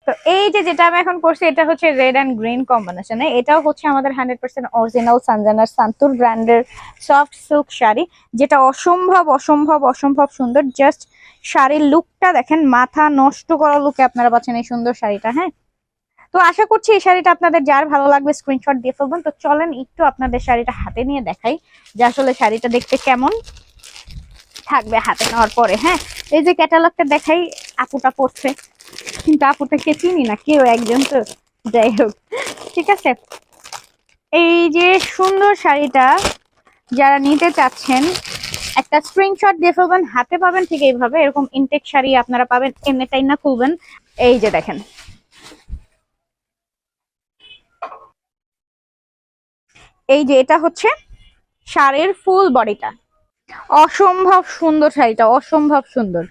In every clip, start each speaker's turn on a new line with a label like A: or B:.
A: তো এই যে যেটা আমি এখন করছি এটা হচ্ছে রেড অ্যান্ড গ্রিন কম্বিনেশনে। এটাও হচ্ছে আমাদের 100% অরিজিনাল সানজানার সান্তুর ব্র্যান্ডের সফট সিল্ক শাড়ি, যেটা অসম্ভব অসম্ভব অসম্ভব সুন্দর। জাস্ট শাড়ির লুকটা দেখেন, মাথা নষ্ট করা লুকে আপনারা পাচ্ছেন এই সুন্দর শাড়িটা। হ্যাঁ, তো আশা করছি এই শাড়িটা আপনাদের যার ভালো লাগবে স্ক্রিনশট দিয়ে ফেলবেন। তো চলেন একটু আপনাদের শাড়িটা হাতে নিয়ে দেখাই যে আসলে শাড়িটা দেখতে কেমন থাকবে হাতে নেওয়ার পরে। হ্যাঁ, এই যে ক্যাটালগটা দেখাই, আপুটা পড়ছে, কিন্তু আপুটাকে চিনি না, কেউ একজন তো, যাই হোক ঠিক আছে। এই যে সুন্দর শাড়িটা যারা নিতে চাচ্ছেন একটা স্ক্রিনশট দিয়ে ফেলবেন, হাতে পাবেন ঠিক এইভাবে, এরকম ইনটেক শাড়ি আপনারা পাবেন, এমনিটাই না খুলবেন। এই যে দেখেন, এই যে এটা হচ্ছে শাড়ির ফুল বডিটা, অসম্ভব সুন্দর শাড়িটা, অসম্ভব সুন্দর।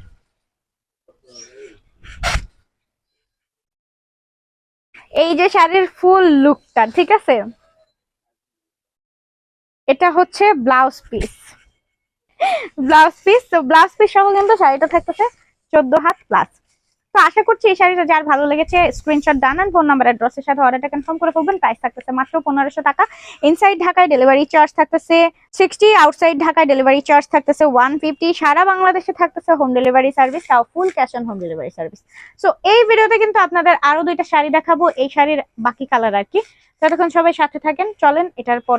A: এই যে শাড়ির ফুল লুকটা, ঠিক আছে। এটা হচ্ছে ব্লাউজ পিস, ব্লাউজ পিস। তো ব্লাউজ পিস সহ কিন্তু শাড়িটা থাকতেছে 14 হাত প্লাস। তো আশা করছি এই শাড়িটা যার ভালো লেগেছে স্ক্রিনশট ডান ফোন নাম্বার অ্যাড্রেসের সাথে অর্ডারটা কনফার্ম করে ফেলবেন। প্রাইস থাকতেছে মাত্র 1500 টাকা। ইনসাইড ঢাকায় ডেলিভারি চার্জ থাকতেছে 60, আউটসাইড ঢাকায় ডেলিভারি চার্জ থাকতেছে 150। সারা বাংলাদেশে থাকতেছে হোম ডেলিভারি সার্ভিস, তাও full cash on home delivery service. So এই ভিডিওতে কিন্তু আপনাদের আরো দুইটা শাড়ি দেখাবো, এই শাড়ির বাকি কালার আর কি। ততক্ষণ সবাই সাথে থাকেন, চলেন এটার পর